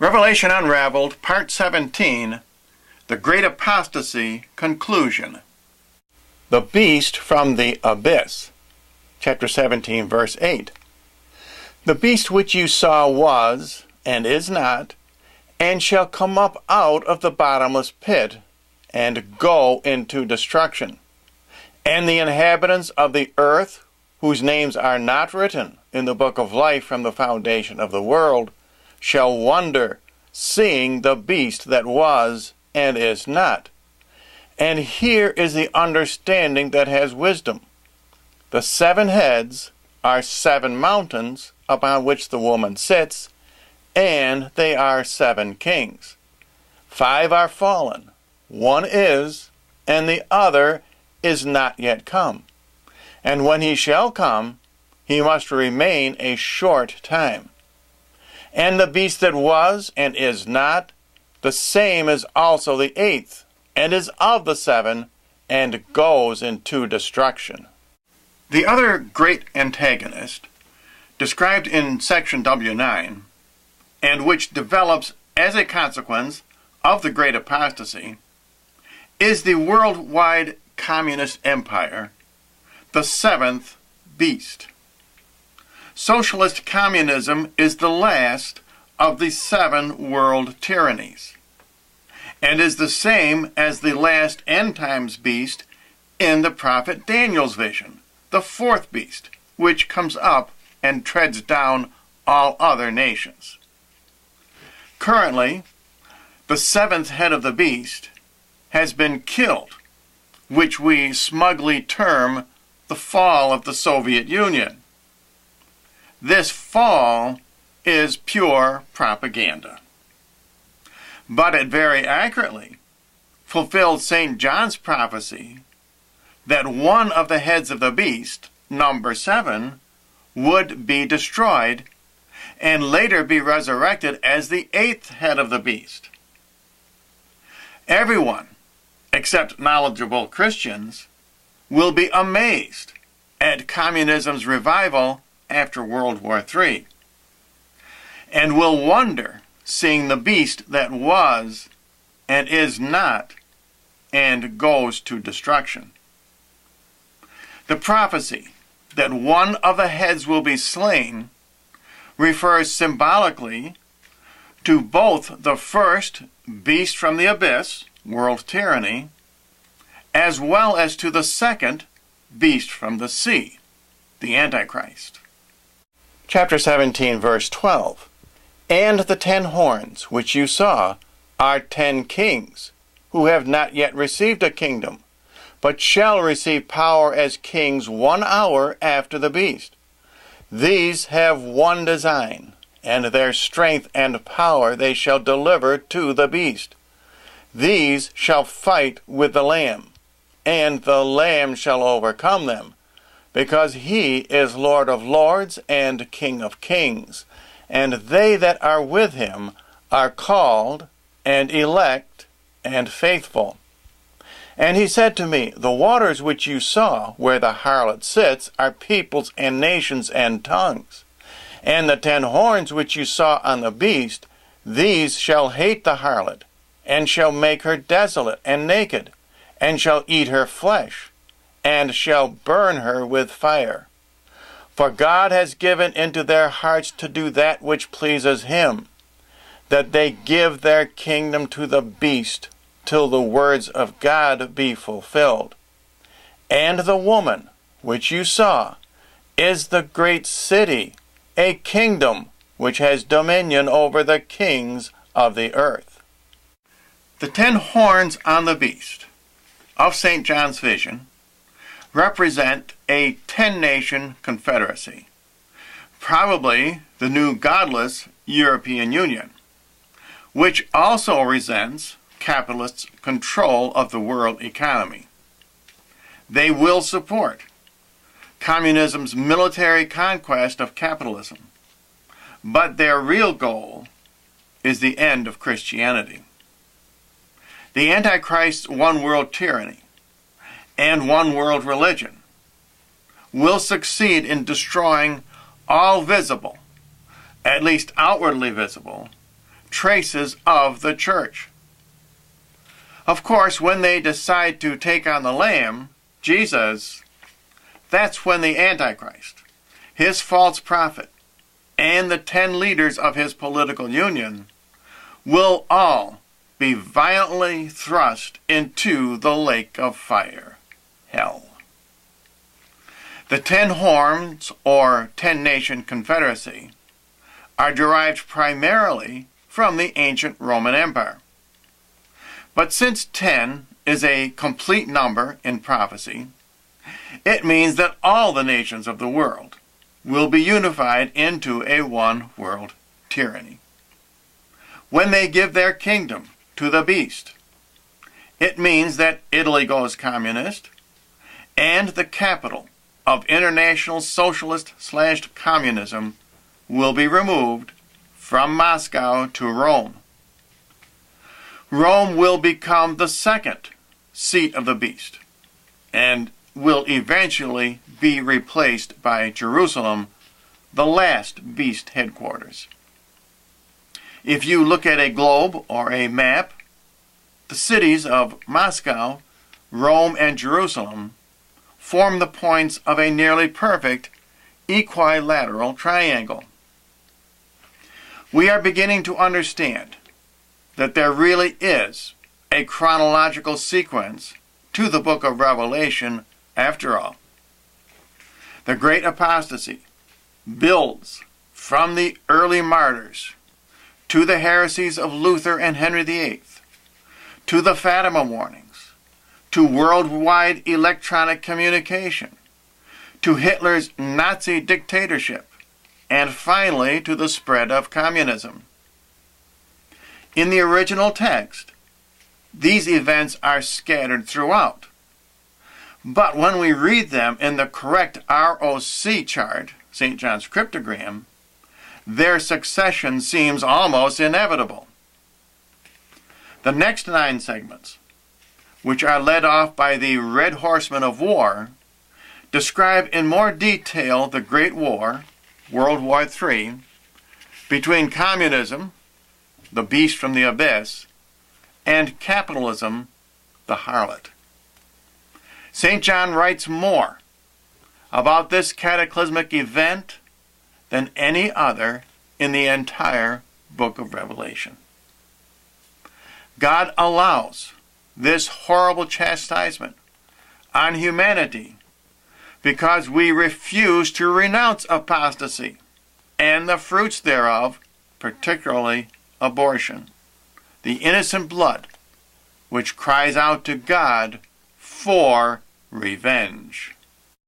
Revelation Unraveled, Part 17, The Great Apostasy, Conclusion. The Beast from the Abyss, chapter 17, verse 8. The beast which you saw was, and is not, and shall come up out of the bottomless pit, and go into destruction. And the inhabitants of the earth, whose names are not written in the book of life from the foundation of the world, shall wonder, seeing the beast that was and is not. And here is the understanding that has wisdom. The 7 heads are 7 mountains upon which the woman sits, and they are 7 kings. 5 are fallen, 1 is, and the other is not yet come. And when he shall come, he must remain a short time. And the beast that was and is not, the same is also the 8th, and is of the 7, and goes into destruction. The other great antagonist, described in section W9, and which develops as a consequence of the Great Apostasy, is the worldwide communist empire, the 7th beast. Socialist communism is the last of the 7 world tyrannies, and is the same as the last end times beast in the prophet Daniel's vision, the 4th beast, which comes up and treads down all other nations. Currently, the 7th head of the beast has been killed, which we smugly term the fall of the Soviet Union. This fall is pure propaganda. But it very accurately fulfilled St. John's prophecy that one of the heads of the beast, number 7, would be destroyed and later be resurrected as the 8th head of the beast. Everyone, except knowledgeable Christians, will be amazed at communism's revival after World War III, and will wonder seeing the beast that was and is not and goes to destruction. The prophecy that one of the heads will be slain refers symbolically to both the first beast from the abyss, world tyranny, as well as to the second beast from the sea, the Antichrist. Chapter 17, verse 12. And the 10 horns which you saw are 10 kings, who have not yet received a kingdom, but shall receive power as kings 1 hour after the beast. These have one design, and their strength and power they shall deliver to the beast. These shall fight with the Lamb, and the Lamb shall overcome them, because he is Lord of lords and King of kings, and they that are with him are called and elect and faithful. And he said to me, the waters which you saw, where the harlot sits, are peoples and nations and tongues. And the 10 horns which you saw on the beast, these shall hate the harlot, and shall make her desolate and naked, and shall eat her flesh, and shall burn her with fire. For God has given into their hearts to do that which pleases him, that they give their kingdom to the beast, till the words of God be fulfilled. And the woman which you saw is the great city, a kingdom which has dominion over the kings of the earth. The 10 horns on the beast of St. John's vision represent a 10-nation confederacy, probably the new godless European Union, which also resents capitalists' control of the world economy. They will support communism's military conquest of capitalism, but their real goal is the end of Christianity. The Antichrist's one-world tyranny and one-world religion will succeed in destroying all visible, at least outwardly visible, traces of the church. Of course, when they decide to take on the Lamb, Jesus, that's when the Antichrist, his false prophet, and the 10 leaders of his political union will all be violently thrust into the lake of fire, hell. The 10 horns, or 10-nation confederacy, are derived primarily from the ancient Roman Empire. But since 10 is a complete number in prophecy, it means that all the nations of the world will be unified into a one-world tyranny. When they give their kingdom to the beast, it means that Italy goes communist, and the capital of international socialist/communism will be removed from Moscow to Rome. Rome will become the second seat of the beast, and will eventually be replaced by Jerusalem, the last beast headquarters. If you look at a globe or a map, the cities of Moscow, Rome, and Jerusalem form the points of a nearly perfect equilateral triangle. We are beginning to understand that there really is a chronological sequence to the book of Revelation after all. The great apostasy builds from the early martyrs to the heresies of Luther and Henry VIII, to the Fatima warnings, to worldwide electronic communication, to Hitler's Nazi dictatorship, and finally to the spread of communism. In the original text, these events are scattered throughout. But when we read them in the correct ROC chart, St. John's cryptogram, their succession seems almost inevitable. The next 9 segments, which are led off by the Red Horsemen of War, describe in more detail the Great War, World War III, between communism, the beast from the abyss, and capitalism, the harlot. St. John writes more about this cataclysmic event than any other in the entire book of Revelation. God allows this horrible chastisement on humanity because we refuse to renounce apostasy and the fruits thereof, particularly abortion, the innocent blood which cries out to God for revenge.